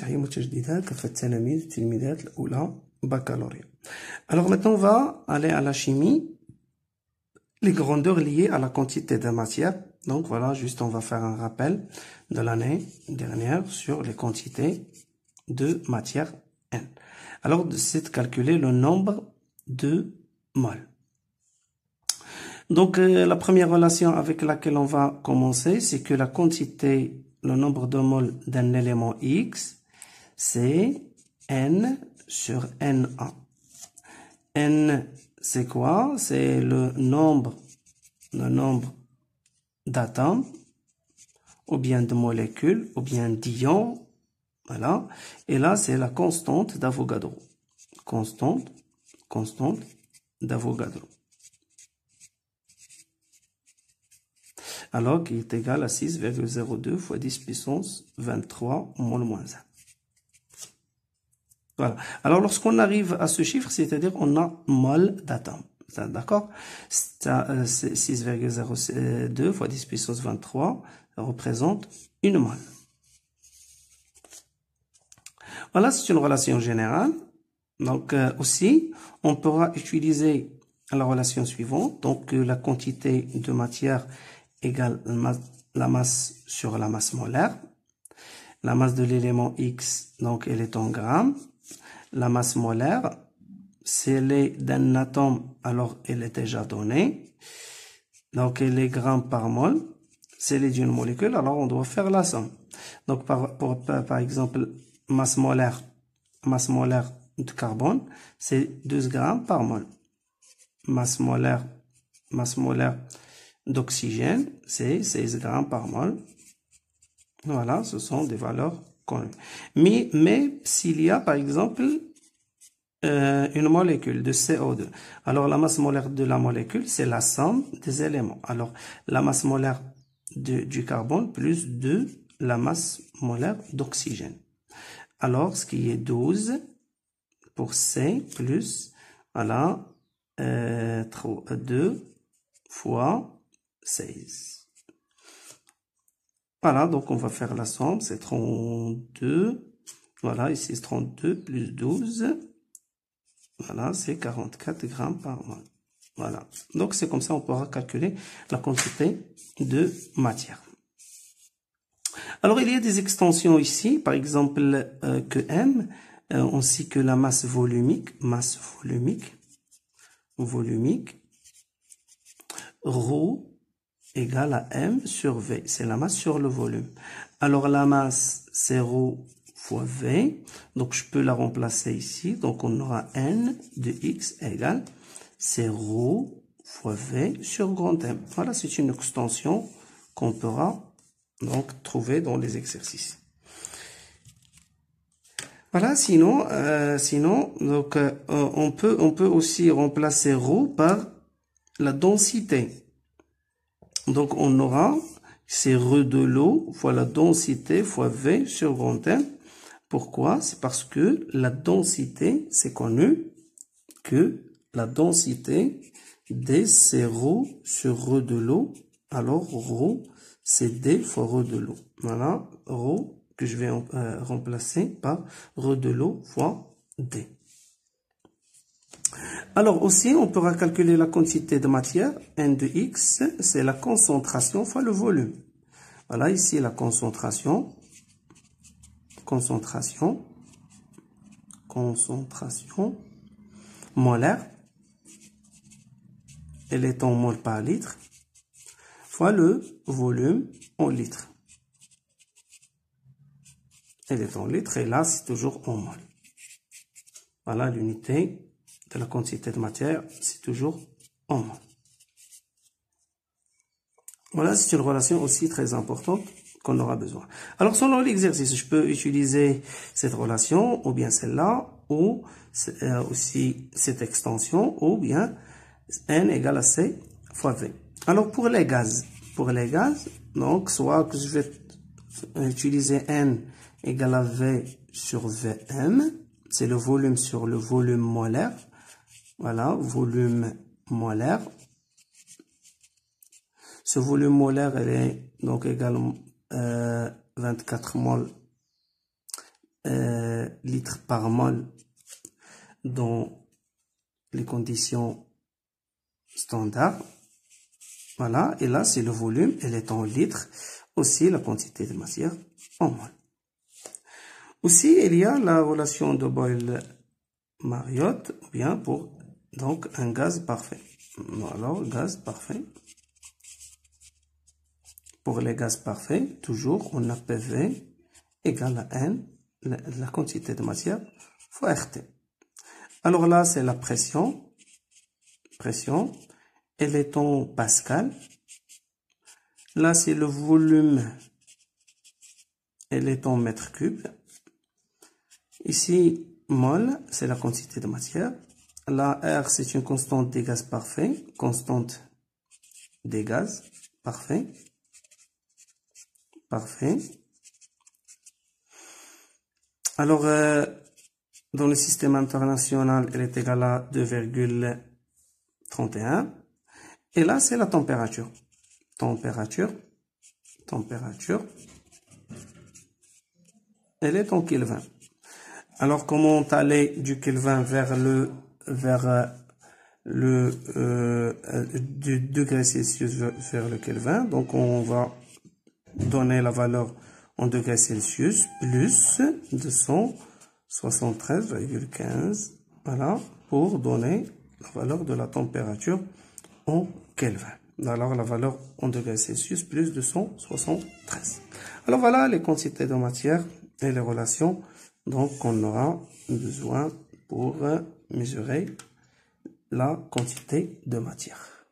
تحية متجددة كافة التلاميذ والتلميذات الأولى baccalauréat. Alors maintenant on va aller à la chimie, les grandeurs liées à la quantité de matière. Donc voilà, juste on va faire un rappel de l'année dernière sur les quantités de matière N. Alors c'est de calculer le nombre de moles. Donc la première relation avec laquelle on va commencer, c'est que la quantité, le nombre de moles d'un élément X, c'est N sur Na. N, c'est quoi? C'est le nombre d'atomes, ou bien de molécules, ou bien d'ions, voilà. Et là, c'est la constante d'Avogadro. Constante d'Avogadro. Alors, qui est égal à 6,02 fois 10 puissance 23 mol moins 1. Voilà. Alors, lorsqu'on arrive à ce chiffre, c'est-à-dire on a mol d'atomes. D'accord? 6,02 fois 10 puissance 23 représente une mole. Voilà, c'est une relation générale. Donc, aussi, on pourra utiliser la relation suivante. Donc, la quantité de matière égale la masse sur la masse molaire. La masse de l'élément X, donc, elle est en grammes. La masse molaire, si elle est d'un atome, alors elle est déjà donnée. Donc, elle est grammes par mol. Si elle est d'une molécule, alors on doit faire la somme. Donc, par exemple, masse molaire de carbone, c'est 12 grammes par mol. Masse molaire d'oxygène, c'est 16 grammes par mol. Voilà, ce sont des valeurs connues. Mais s'il y a, par exemple, une molécule de CO2, alors la masse molaire de la molécule, c'est la somme des éléments. Alors, la masse molaire du carbone plus de la masse molaire d'oxygène. Alors, ce qui est 12 pour C plus, voilà, 2 fois 16. Voilà, donc on va faire la somme, c'est 32. Voilà, ici c'est 32 plus 12. Voilà, c'est 44 grammes par mol. Voilà, donc c'est comme ça on pourra calculer la quantité de matière. Alors, il y a des extensions ici, par exemple que M, ainsi que la masse volumique, ρ égale à M sur V, c'est la masse sur le volume. Alors, la masse, c'est ρ fois V, donc je peux la remplacer ici, donc on aura N de X égale, c'est ρ fois V sur grand M. Voilà, c'est une extension qu'on pourra donc trouver dans les exercices. Voilà, sinon donc on peut aussi remplacer ρ par la densité. Donc on aura c'est ρ de l'eau fois la densité fois V sur grand M. Pourquoi? C'est parce que la densité, c'est connu que la densité D c'est ρ sur ρ de l'eau. Alors ρ c'est D fois ρ de l'eau. Voilà, ρ que je vais remplacer par ρ de l'eau fois D. Alors aussi, on pourra calculer la quantité de matière, N de X, c'est la concentration fois le volume. Voilà, ici la concentration molaire, elle est en mol par litre, fois le volume en litres. Elle est en litres et là, c'est toujours en mol. Voilà, l'unité de la quantité de matière, c'est toujours en mol. Voilà, c'est une relation aussi très importante qu'on aura besoin. Alors, selon l'exercice, je peux utiliser cette relation, ou bien celle-là, ou aussi cette extension, ou bien N égale à C fois V. Alors, pour les gaz, donc, soit que je vais utiliser N égale à V sur Vm, c'est le volume sur le volume molaire. Voilà, volume molaire. Ce volume molaire, elle est donc égal à 24 mol litres par mol dans les conditions standards. Voilà, et là c'est le volume, elle est en litres, aussi la quantité de matière en mol. Aussi, il y a la relation de Boyle-Mariotte, ou bien pour donc un gaz parfait. Alors, gaz parfait. Pour les gaz parfaits, toujours on a PV égale à N, la quantité de matière, fois RT. Alors là, c'est la pression. Pression, elle est en pascal. Là, c'est le volume, elle est en mètres cubes. Ici, mol, c'est la quantité de matière. Là, R, c'est une constante des gaz parfaits. Constante des gaz parfaits. Parfait. Alors, dans le système international, elle est égale à 2,31. Et là, c'est la température. Température. Elle est en Kelvin. Alors, comment aller du Kelvin vers du degré Celsius vers le Kelvin? Donc, on va donner la valeur en degrés Celsius plus 273,15. Voilà, pour donner la valeur de la température en Kelvin. Alors, la valeur en degrés Celsius plus 273. Alors, voilà les quantités de matière et les relations donc qu'on aura besoin pour mesurer la quantité de matière.